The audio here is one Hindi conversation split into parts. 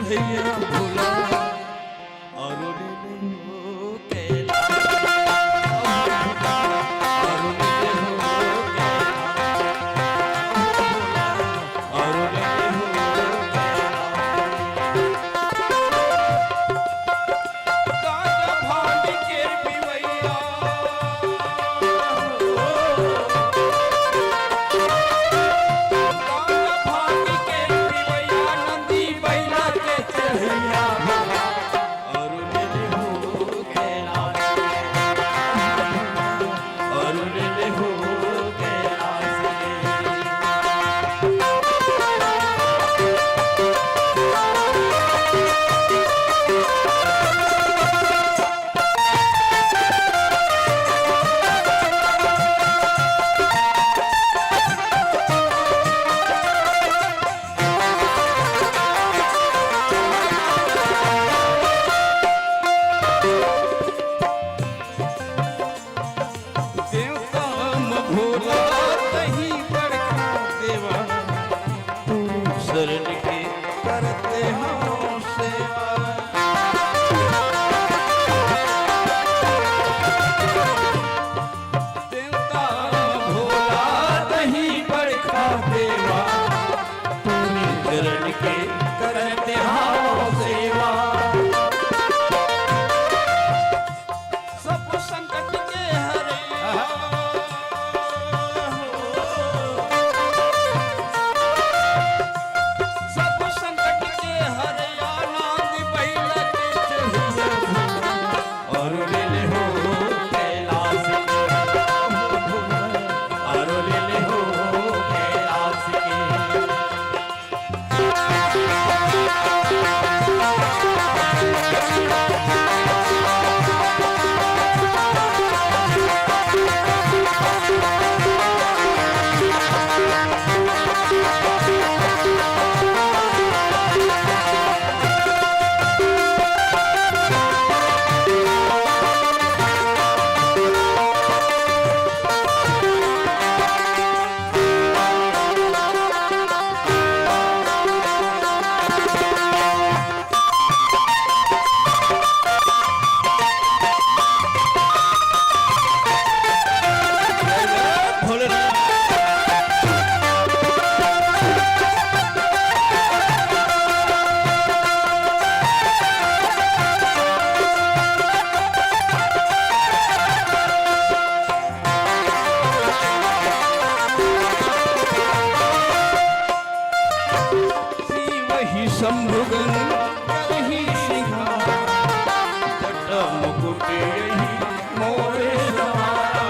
चढ़ैया भोला और शरण के करते हो सेवा देवता भोला दही बरखा देवा तूने शरण के करते हो सेवा सब संकट के हरे शंभुगन करही सिंहार जट मुकुट यही मोरे सवारा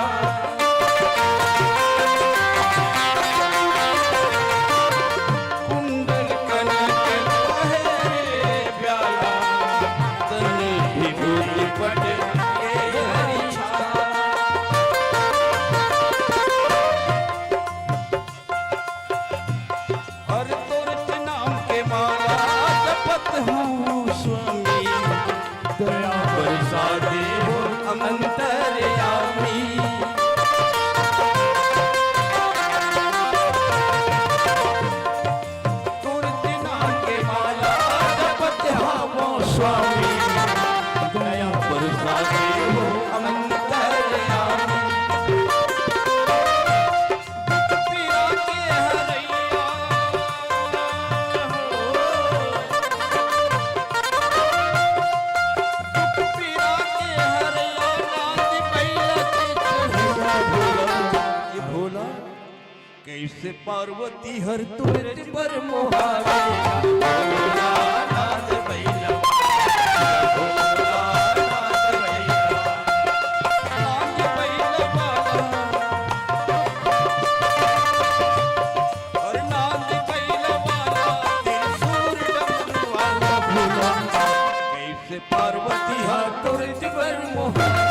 कुंडल कनक लहे प्याला तन विभूति पट के हरिछाला और तुरत नाम के माला जपत हूँ स्वामी दया बरसा दे हो अंतर्यामी तुरत नाम के माला जपत हूँ स्वामी दया बरसा दे हो अंतर्यामी पीरा के हरैया कैसे पार्वती हर तुरंत पर मोहावे भोला नाथ भैया भोला नाथ भैया नाथ भैया बाबा और नाथ भैया बाबा त्रिशूल डमरू वाला भोला कैसे पार्वती हर तुरंत पर मोहावे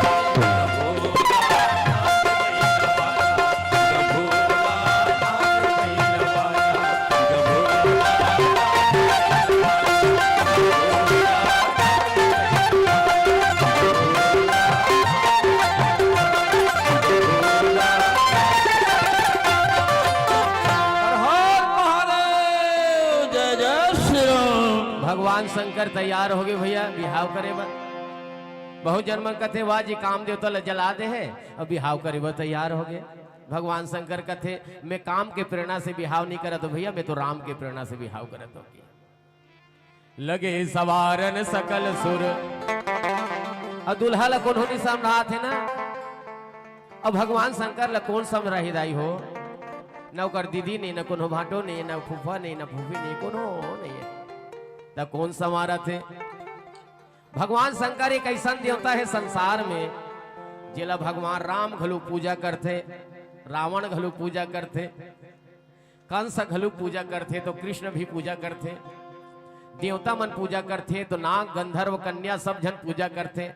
भगवान शंकर तैयार हो गए भैया बिहाव करे बा। बहुत जन्म कथे वाह जी काम देव तो जला दे है और बिहाव करे बा तैयार हो गए। भगवान शंकर कथे मैं काम के प्रेरणा से बिहाव नहीं करत भैया, मैं तो राम के प्रेरणा से बिहाव करत हो। लगे सवारन सकल सुर और दुल्हा ला कौन होनी समझा थे ना। अब भगवान शंकर ला कौन समझा हिदाई हो, न ओकर दीदी नहीं, न कोनो भाटो नहीं, न फूफा नहीं, न फूफी नहीं, कोनो नहीं है त कौन समारा थे। भगवान शंकर एक ऐसा देवता है संसार में जिला भगवान राम घलू पूजा करते, रावण घलू पूजा करते, कंस घलू पूजा करते, तो कृष्ण भी पूजा करते, देवता मन पूजा करते, तो नाग गंधर्व कन्या सब जन पूजा करते।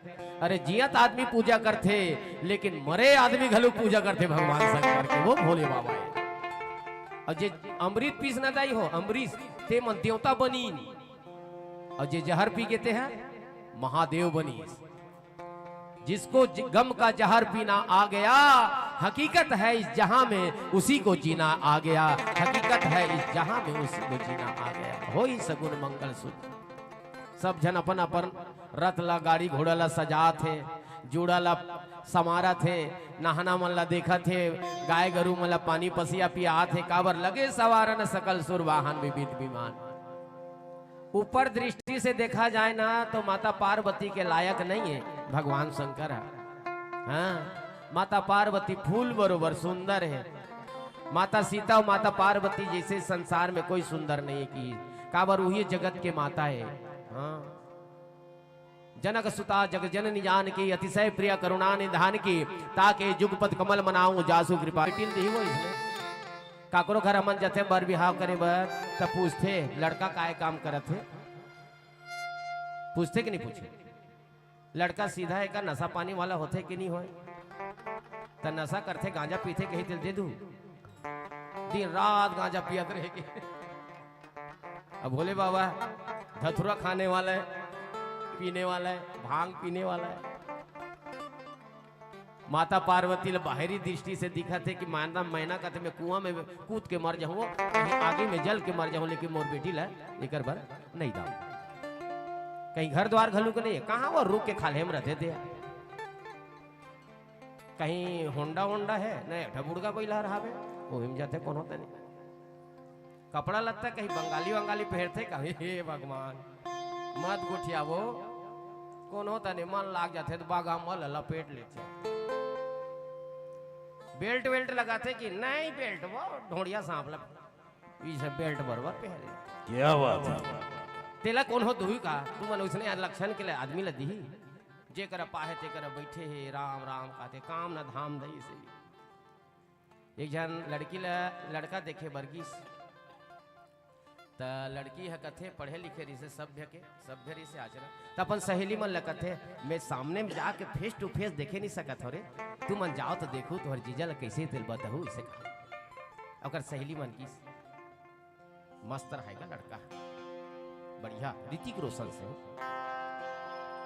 अरे जियत आदमी पूजा करते लेकिन मरे आदमी घलू पूजा करते भगवान शंकर के, वो भोले बाबा है। और जे अमृत पीस न दाई हो अमरीश ते मन देवता बनी, और जे जहर पी गेते हैं महादेव बनी। जिसको गम का जहर पीना आ गया, हकीकत है इस जहां में उसी को जीना आ गया, हकीकत है इस जहां में उसी को जीना आ गया। हो ही सगुन मंगल सूत्र। सब जन अपन अपन रथ ला गाड़ी घोड़ा ला सजा थे, जुड़ा ला समारा थे, नहाना मन ला देखा थे, गाय गरु मन ला पानी पसिया पिया थे, काबर लगे सवारन सकल सुर वाहन विविध विमान। ऊपर दृष्टि से देखा जाए ना तो माता पार्वती के लायक नहीं है भगवान शंकर है। हाँ, माता पार्वती फूल बरोबर सुंदर है। माता सीता और माता पार्वती जैसे संसार में कोई सुंदर नहीं की, काबर वही जगत के माता है। हाँ, जनक सुता जग जननी जान की, अतिशय प्रिय करुणा निधान की, ताके जुगपत कमल मनाऊं जासु कृपा। वो इसमें काकरो घर अमन जथे बर बिहाव करे बर तब पूछते लड़का काय काम करत है, पूछते कि नहीं पूछे। लड़का सीधा है का नशा पानी वाला होते कि नहीं होए, तो नशा करते गांजा पीते कहीं दिल दे दू, दिन रात गांजा पियत रहेगी। अब भोले बाबा धतुरा खाने वाला है, पीने वाला है, भांग पीने वाला है। माता पार्वती ले बाहरी दृष्टि से दिखा थे कि माना मैना कहते मैं कुआं में कूद के मर जाऊं, कहीं आगे में जल के मर जाऊं, लेकिन मोर बेटी ला लेकर भर नहीं दाऊ। कहीं घर द्वार घलू के नहीं, कहाँ वो रुक के खाले में रहते थे। कहीं होंडा वोंडा है नहीं, ढबुड़गा कोई ला रहा है वो हिम जाते कौन होता नहीं। कपड़ा लगता कहीं बंगाली वंगाली पहनते, कहीं हे भगवान मत गुठिया वो कौन होता नहीं, मन लाग जाते तो बागा मल लपेट लेते। बेल्ट वेल्ट लगाते कि नहीं, बेल्ट वो ढोड़िया सांप लग बेल्ट बरबर पहन। क्या बात है। तेला कौन हो दुई का तू मन उसने लक्षण के लिए आदमी ला दी, जे कर पाहे ते कर बैठे है राम राम कहते, काम न धाम दई से। एक जन लड़की ला लड़का देखे बरगिस, त लड़की है कथे पढ़े लिखे रही से सभ्य रही से आचरण, तो अपन सहेली मन ल कथे मैं सामने में जाके फेस टू फेस देखे नहीं सकत हो रे, तू मन जाओ तो देखू तोहर जीजा ला कैसे तिल बताहू इसे कहा। अगर सहेली मन की मस्त रहेगा लड़का बढ़िया ऋतिक रोशन से,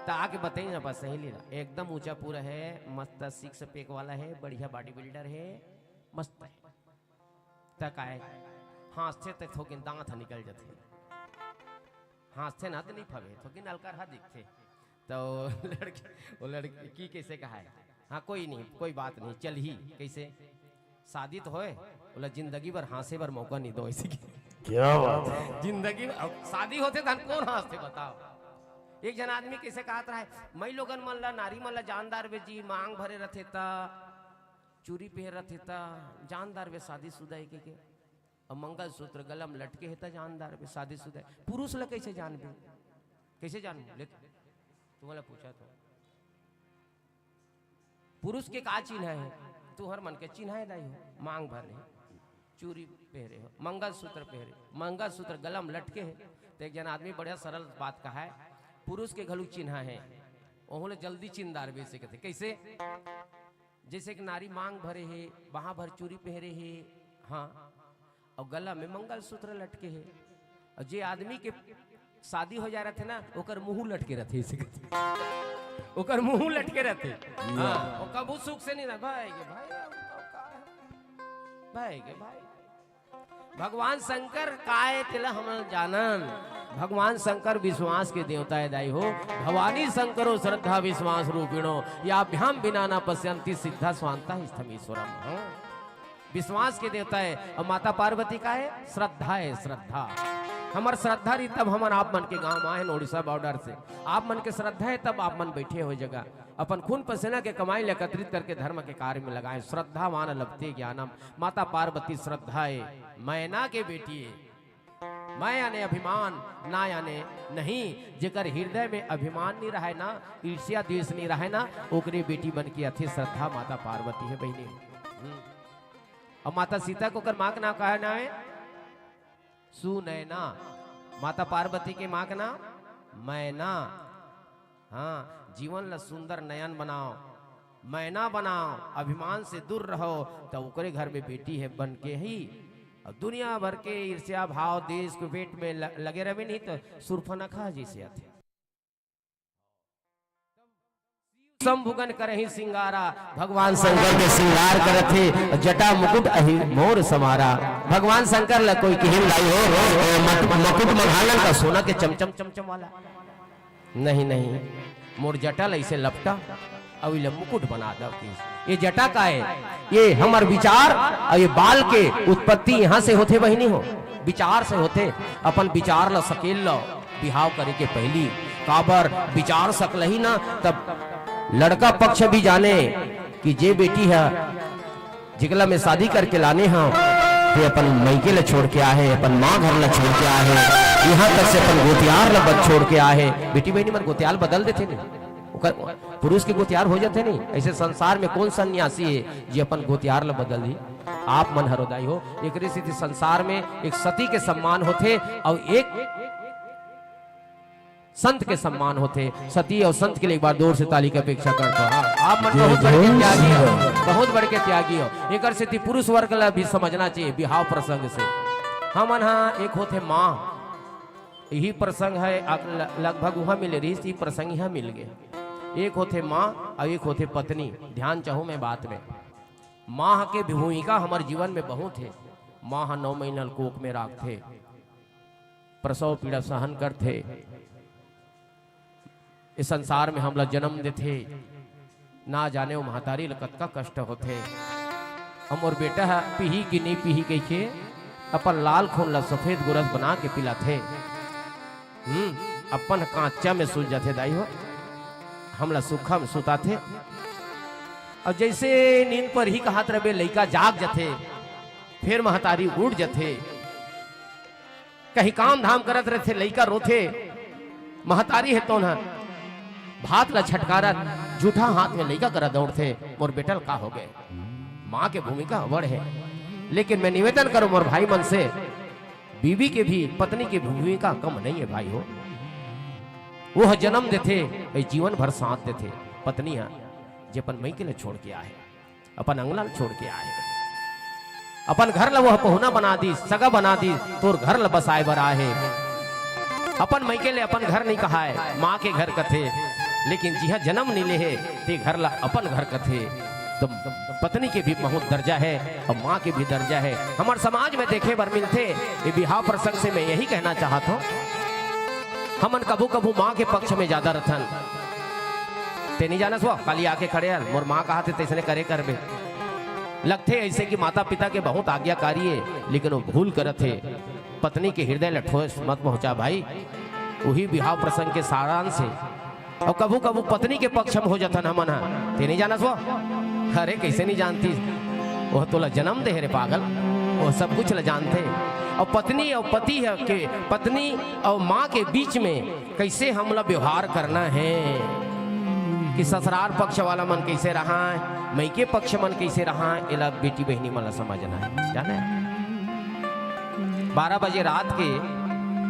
तो आके बताइए ना बस सहेली ला एकदम ऊंचा पूरा है, मस्त सिक्स पैक वाला है, बढ़िया बॉडी बिल्डर है, मस्त है। तक आए हाथते तक थोकिन दांत निकल जाते, हाथते ना तो नहीं फगे थोकिन हल्का हा दिखते। तो वो लड़की कैसे कहा है, हाँ कोई नहीं कोई बात नहीं चल ही, कैसे शादी तो होए बोला जिंदगी भर हंसे भर मौका नहीं दो इसी की। क्या बात है। जिंदगी शादी होते धन कौन हंसते बताओ। एक जन आदमी कैसे कहता है, मैं लोगन मन ला नारी मन ला जानदार वे जी मांग भरे रथे ता चूरी पहन रथे ता जानदार वे शादी शुदा है के और मंगल सूत्र गलम लटके है ता जानदार वे शादी शुदा है। पुरुष ला कैसे जानबे, कैसे जानबे लेकिन तुम्हारा पूछा तो पुरुष के का चिन्ह है, तू हर मन के चिन्ह है दाई हो, मांग भर रहे चूरी पहरे हो, मंगल सूत्र पहरे, मंगल सूत्र गलम लटके है। तो एक जन आदमी बढ़िया सरल बात कहा है, पुरुष के घलू चिन्ह है ओहले जल्दी चिन्हदार बेचे कहते कैसे, जैसे कि नारी मांग भरे है, वहां भर चूरी पहरे है, हाँ और गला में मंगल सूत्र लटके है। और जे आदमी के शादी हो जा रहे थे ना ओकर मुंह लटके रहते, इसे कहते ओकर मुंह लटके रहते। हाँ और कबू सुख से नहीं रह भाई के भाई भगवान शंकर काय तिला हम जानन, भगवान शंकर विश्वास के देवता है दाई हो। भवानी शंकरो श्रद्धा विश्वास रूपिणो याभ्याम बिना न पश्यंती सिद्धा स्वांता स्थमीश्वरम। विश्वास के देवता है और माता पार्वती का है श्रद्धा है। श्रद्धा हमार श्रद्धा रही तब हमार आप मन के गांव आए उड़ीसा बॉर्डर से। आप मन के श्रद्धा है तब आप मन बैठे हो जगह अपन खून पसीना के कमाई एकत्रित करके धर्म के कार्य में लगाए। श्रद्धावान लभते ज्ञानम। माता पार्वती श्रद्धा है, मैना के बेटी है। मैं यानी अभिमान ना यानी नहीं, जेकर हृदय में अभिमान नहीं रहे ना, ईर्ष्या द्वेष नहीं रहे ना, ओकरे बेटी बन के अति श्रद्धा माता पार्वती है बहनी। और माता सीता को कर माँ का नाम कहा ना है सुनैना। माता पार्वती के माँ का नाम मैना। हाँ, जीवन ला सुंदर नयन बनाओ, मैना बनाओ, अभिमान से दूर रहो, तो ओकरे घर में बेटी है बन के ही। और दुनिया भर के ईर्ष्या भाव देश के पेट में लगे रहे नहीं तो सुरफनखा जैसे आते। संभुगन करहि सिंगारा, भगवान शंकर के श्रृंगार करथे, जटा मुकुट अहि मोर समारा। भगवान शंकर ला कोई कहन लाई हो मुकुट मघालन का सोना के चमचम चमचम वाला नहीं नहीं, मोर जटा ऐसे लपटा और ये मुकुट बना दो। ये जटा का है, ये हमार विचार और ये बाल के उत्पत्ति यहाँ से होते बहिनी हो, विचार से होते। अपन विचार ला सकेल लो बिहाव करे के पहली काबर विचार सकल ही ना, तब लड़का पक्ष भी जाने कि जे बेटी है जिगला में शादी करके लाने हैं तो अपन मैके ला छोड़ के आए, अपन माँ घर ला छोड़ के आए, यहाँ तक से अपन गोतियार ला बद छोड़ के आए। बेटी बहनी मन गोतियार बदल देते नहीं, पुरुष के गोतियार हो जाते नहीं। ऐसे संसार में कौन सन्यासी है जो अपन गोतियार ला बदल दी। आप मन हरोदाई हो। एक रीति संसार में एक सती के सम्मान होते और एक संत के सम्मान होते। सती और संत के लिए एक बार जोर से ताली की अपेक्षा करता हूं। आप मन बहुत बड़े त्यागी हो, बहुत बड़े के त्यागी हो। एक स्थिति पुरुष वर्ग ला भी समझना चाहिए बिहाव प्रसंग से। हम एक होते माँ, यही प्रसंग है लगभग वहां मिले रही प्रसंग यहाँ मिल गया। एक होते माँ और एक होते पत्नी। ध्यान चाहूं मैं बात में, माँ के भूमिका हमारे जीवन में बहुत है। माँ 9 महीना कोख में रखते, प्रसव पीड़ा सहन करते, इस संसार में हम लोग जन्म देते, ना जाने वो महतारी कत का कष्ट होते। हम और बेटा है पीही की नहीं पीही कह के अपन लाल खून ला सफेद गुरस बना के पिलाते। अपन कांचा में सूझ जाते दाई हो, हमला सुखा में सुता थे। और जैसे नींद पर ही कहा रहे लड़का जाग जाते, फिर महतारी उड़ जाते, कहीं काम धाम करत रहे थे, लड़का रोथे, महतारी है तो ना भात ला छटकारा जूठा हाथ में लड़का करा दौड़ते। मोर बेटल का हो गए। माँ के भूमिका बड़ है, लेकिन मैं निवेदन करूं मोर भाई मन से, बीवी के भी पत्नी की भूमिका कम नहीं है भाई हो। वो जन्म देते जीवन भर साथ देते। पत्नी है जे अपन मई के लिए छोड़ के आए, अपन अंगला छोड़ के आए, अपन घर ला वह पहुना बना दी, सगा बना दी, तोर घर ला बसाए बरा है। अपन मई के लिए अपन घर नहीं कहा है, माँ के घर कथे, लेकिन जिहा जन्म नहीं ले है ते घर ला अपन घर कथे। तो पत्नी के भी बहुत दर्जा है और माँ के भी दर्जा है। हमारे समाज में देखे बर मिलते। ये बिहाव प्रसंग से मैं यही कहना चाहता हूँ, हमन कबू कबू माँ के पक्ष में ज्यादा रथन। ते नहीं जाना सो खाली आके खड़े यार मोर माँ कहा थे तैसने करे करबे लगते ऐसे कि माता पिता के बहुत आज्ञाकारी है, लेकिन वो भूल करत है। पत्नी के हृदय ला ठोस मत पहुंचा भाई, वही बिहाव प्रसंग के सारांश है। और कबू कबू पत्नी के पक्ष में हो जाता हमन हा, ते नहीं जाना सो। अरे कैसे नहीं जानती, वह तो ला जन्म दे रे पागल, वो सब कुछ ला जानते। और पत्नी और पति है के पत्नी और माँ के बीच में कैसे हमला व्यवहार करना है, कि ससुराल पक्ष वाला मन कैसे रहा है, मैके पक्ष मन कैसे रहा है, इला बेटी बहनी मन समझना है। जाने 12 बजे रात के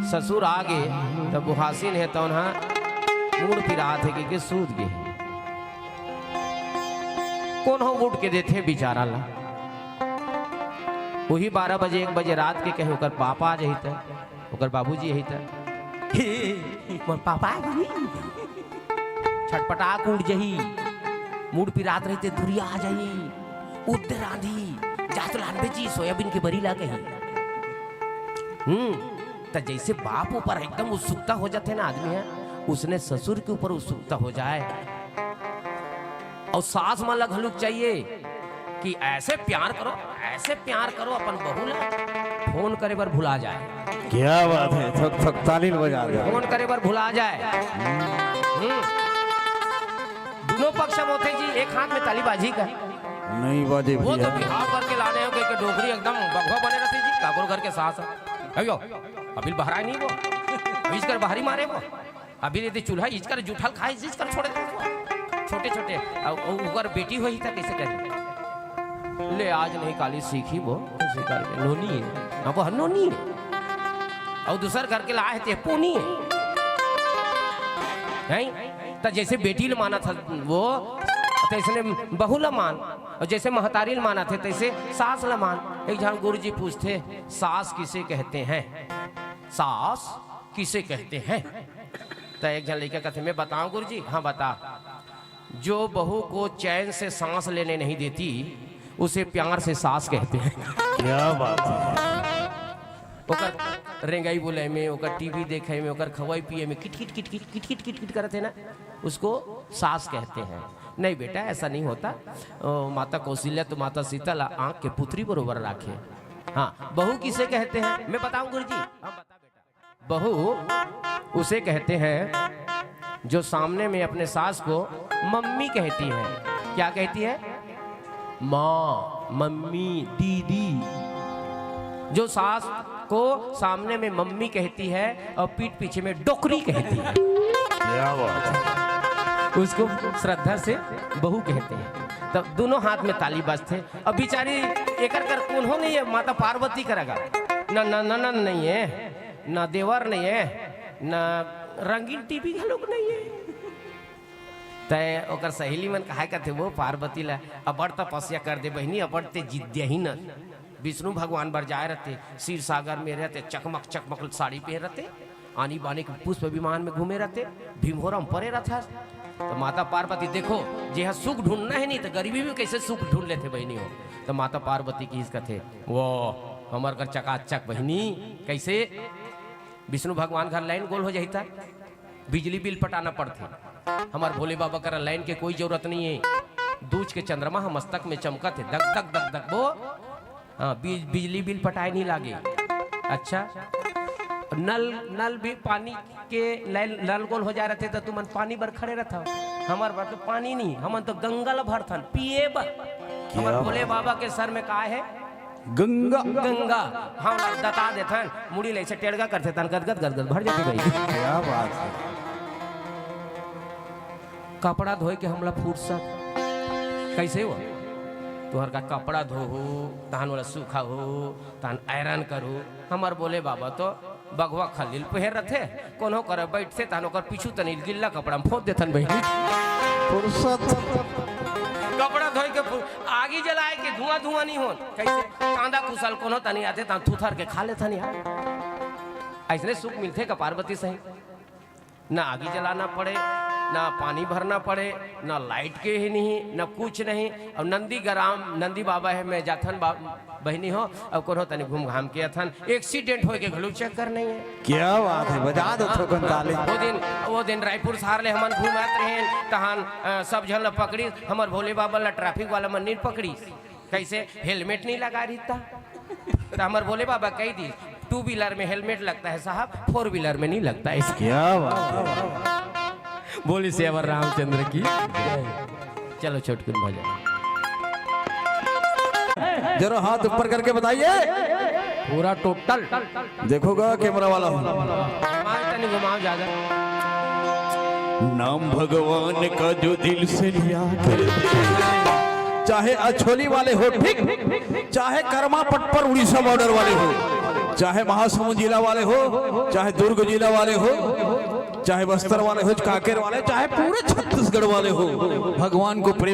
ससुर आ गए तब बुहासिन है तो मूड फिरा थे कि सूद गए कौन हो उठ के देते बेचारा ला। वही 12 बजे 1 बजे रात के कहे ओकर पापा आ जाही था, ओकर बाबूजी यही था, मोर पापा छटपटाक उठ जही, मूड पिरात रहते दुरिया आ जाही, उठ रांधी जात लान बेची सोयाबीन के बरी ला कही। तो जैसे बाप ऊपर एकदम उत्सुकता हो जाते ना आदमी है, उसने ससुर के ऊपर उत्सुकता हो जाए। और सास में लगलुक चाहिए कि ऐसे प्यार करो अपन बहू ला फोन करे बर भुला जाए। क्या बात है, थक थक तालील बजा रहे फोन करे बर भुला जाए। दोनों पक्ष में होते जी, एक हाथ में तालीबाजी का नहीं बाजे वो तो भैया। बिहार करके लाने हो के डोगरी एकदम बगवा बने रहते जी। ठाकुर घर के सास अयो अभी बहरा नहीं वो इसकर बाहरी मारे वो अभी यदि चूल्हा इसकर जूठल खाए इसकर छोड़ दे छोटे छोटे ऊपर बेटी हुई था कैसे करे ले आज नहीं काली सीखी वो कैसे करके नोनी है वो नोनी है और दूसर घर के लाए थे पूनी है तो जैसे बेटी ले माना था वो तैसे बहू ला मान और जैसे महतारी माना थे तैसे सास ला मान। एक जन गुरु जी पूछते सास किसे कहते हैं, सास किसे कहते हैं? तो एक जन लेकर कहते मैं बताऊं गुरु जी? हाँ बता। जो बहू को चैन से सांस लेने नहीं देती उसे प्यार से सास कहते हैं। क्या बात है। ओकर रेंगाई बोले में, ओकर टीवी देखे में, ओकर खवाई पिए में kit kit kit kit kit kit kit kit करते ना, उसको सास कहते हैं। नहीं बेटा ऐसा नहीं होता। माता कौशल्या तो माता सीता आंख के पुत्री बरोबर राखे। हाँ बहू किसे कहते हैं मैं बताऊं गुरु जी? हाँ बता बेटा। बहू उसे कहते हैं जो सामने में अपने सास को मम्मी कहती है। क्या कहती है? माँ, मम्मी, दीदी। जो सास को सामने में मम्मी कहती है और पीठ पीछे में डोकरी कहती है, क्या बात है। उसको श्रद्धा से बहू कहते हैं। तब दोनों हाथ में ताली बजते। अब बेचारी एकर कर कौन हो नहीं है, माता पार्वती करेगा ना, ननन नहीं है, ना देवर नहीं है, ना रंगीन टीवी लोग नहीं है। तय ओकर सहेली मन कहा करते वो पार्वती ला अबड़ तपस्या कर दे बहनी, अबड़ ते जिद्या ही न। विष्णु भगवान बर जाए रहते, क्षीर सागर में रहते, चकमक चकमक साड़ी पहन रहते, आनी बानी के पुष्प विमान में घूमे रहते, भीमहोरम परे रहता। तो माता पार्वती देखो जे सुख ढूंढना है नहीं तो गरीबी में कैसे सुख ढूंढ लेते बहनी हो। तो माता पार्वती की इसका थे वो हमार घर चकाचक बहनी कैसे विष्णु भगवान घर लाइन गोल हो जाता, बिजली बिल पटाना पड़ते। हमार भोले बाबा का लाइन के कोई जरूरत नहीं है। दूज के चंद्रमा हम मस्तक में चमका थे दक दक दक दक वो हाँ बिजली बिल पटाए नहीं लागे। अच्छा नल भी पानी के नल गोल हो जा रहे थे तो तुम पानी बर खड़े रहता हो। हमार बार तो पानी नहीं, हम तो गंगा ला भरथन पिए बर। हमार भोले बाबा के सर में का है? गंगा। गंगा हम दता देथन मुड़ी ले से टेड़गा करते तन गदगद गदगद भर जाती भाई। क्या बात है। कपड़ा धोए के हमला फुर्सत कैसे हो? तुहर का कपड़ा धोहू तहन वाला सूखा हो तहन आयरन करू। हमार बोले बाबा तो बगवा खलील पहर रथे कोनो करे बैठते तहन ओकर पीछू तनी गिल्ला कपड़ा में फोड़ देथन बहनी। फुर्सत कपड़ा धोए के आगी जलाए के धुआं धुआं नहीं हो। कैसे कांदा कुशल कोनो तनी आते तहन थुथर के खा लेथन यार। ऐसने सुख मिलते का पार्वती सही ना आगी जलाना पड़े, ना पानी भरना पड़े, ना लाइट के ही नहीं, ना कुछ नहीं। अब नंदी ग्राम नंदी बाबा है मैं जाथन बहनी हो अब कोनो तनी घूम घाम के अथन एक्सीडेंट होए के घलू चेक कर नहीं है। क्या बात है, बजा दो थोकन ताली। वो दिन रायपुर शहर ले हमन घूमत रहें तहन सब झन पकड़ी। हमर भोले बाबा ला ट्रैफिक वाला मन नहीं पकड़ी। कैसे हेलमेट नहीं लगा रही था तो हमर भोले बाबा कह दी 2 व्हीलर में हेलमेट लगता है साहब, 4 व्हीलर में नहीं लगता है। क्या बात है। बोली सेवर रामचंद्र की। चलो छोटकुन भजन जरा हाथ ऊपर करके बताइए पूरा टोटल देखोगा कैमरा वाला। घुमाओ ज्यादा। नाम भगवान का जो दिल से लिया चाहे अछोली वाले हो ठीक, चाहे कर्मा पट पर उड़ीसा बॉर्डर वाले हो, चाहे महासमुंद जिला वाले हो, चाहे दुर्ग जिला वाले हो, चाहे बस्तर वाले हो, कांकेर वाले, चाहे पूरे छत्तीसगढ़ वाले हो, भगवान को प्रेम